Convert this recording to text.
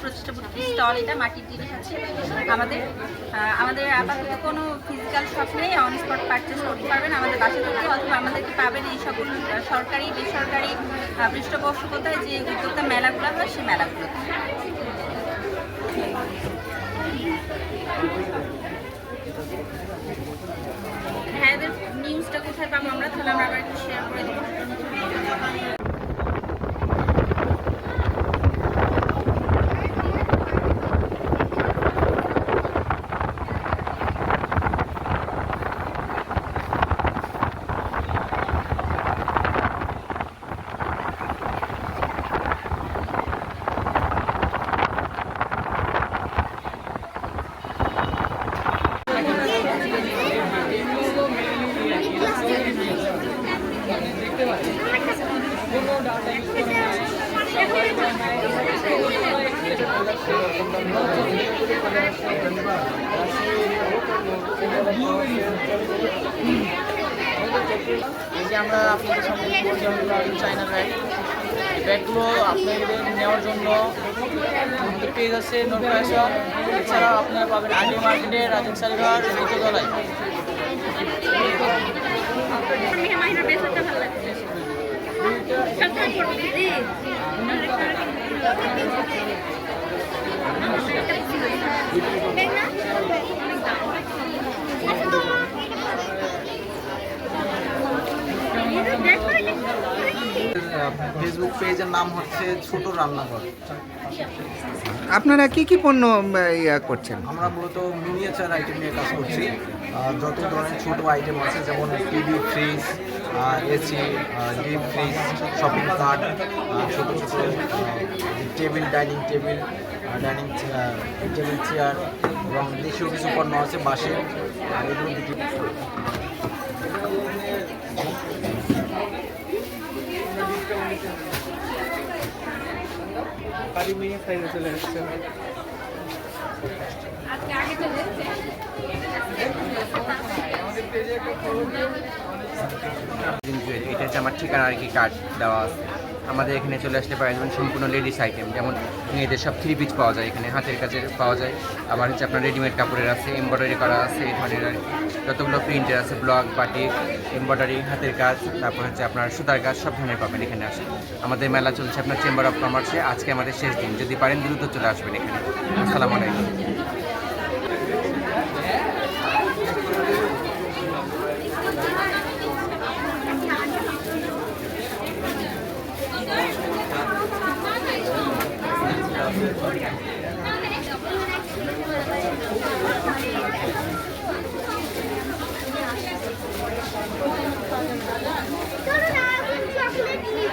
প্রচেষ্টা boutique stall, এটা মাটির জিনিস আছে। আমাদের আপাতত কোনো ফিজিক্যাল শপ নেই, অন স্পট পারচেস করতে পারবেন আমাদের বাসা থেকে, অথবা আমাদেরকে পাবেন এই সকল সরকারি বেসরকারি পৃষ্ঠপোষকতায় যে উদ্যোক্তা মেলাগুলো হয় সেই মেলাগুলোতে। হ্যাঁ, এদের নিউজটা কোথায় পাবো আমরা, তাহলে আমরা আবার একটু শেয়ার করে দেবো। এই যে আমরা আপনাদের সামনে চায়না ব্যাগগুলো আপনাদের নেওয়ার জন্য আমাদের পেজ আছে নোট ফ্যাশন। এছাড়া আপনারা পাবেন আগে মার্কেটে রাজেন সারিভার দ্বিতীয়তলায়। ফেসবুক পেজের নাম হচ্ছে ছোট রান্নাঘর। আপনারা কি কি পণ্য করছেন? আমরা মূলত মিনিয়েচার আইটেম নিয়ে কাজ করছি। যত ধরনের ছোট আইটেম আছে, যেমন TV, fridge, AC, deep fridge, shopping cart, ছোটো ছোটো table, dining table, table chair, এবং দেশীয় কিছু পণ্য আছে বাঁশের, এগুলো বিক্রি। এটা হচ্ছে আমার ঠিকানা আর কি, কার্ড দেওয়া আছে। আমাদের এখানে চলে আসতে পারে যেমন সম্পূর্ণ লেডিস আইটেম, যেমন মেয়েদের সব 3 পিস পাওয়া যায় এখানে, হাতের কাছে পাওয়া যায়। আবার হচ্ছে আপনার রেডিমেড কাপড়ের আছে, এমব্রয়ডারি করা আছে, এই ধরনের আর যতগুলো প্রিন্টের আছে, ব্লক, বাটিক, এমব্রয়ডারি, হাতের কাজ, তারপর হচ্ছে আপনার সুতার কাজ, সব ধরনের পাবেন এখানে আসে। আমাদের মেলা চলছে আপনার চেম্বার অফ কমার্সে, আজকে আমাদের শেষ দিন, যদি পারেন দ্রুত চলে আসবেন এখানে। আসসালামু আলাইকুম। চলো না, চকলেট নিয়ে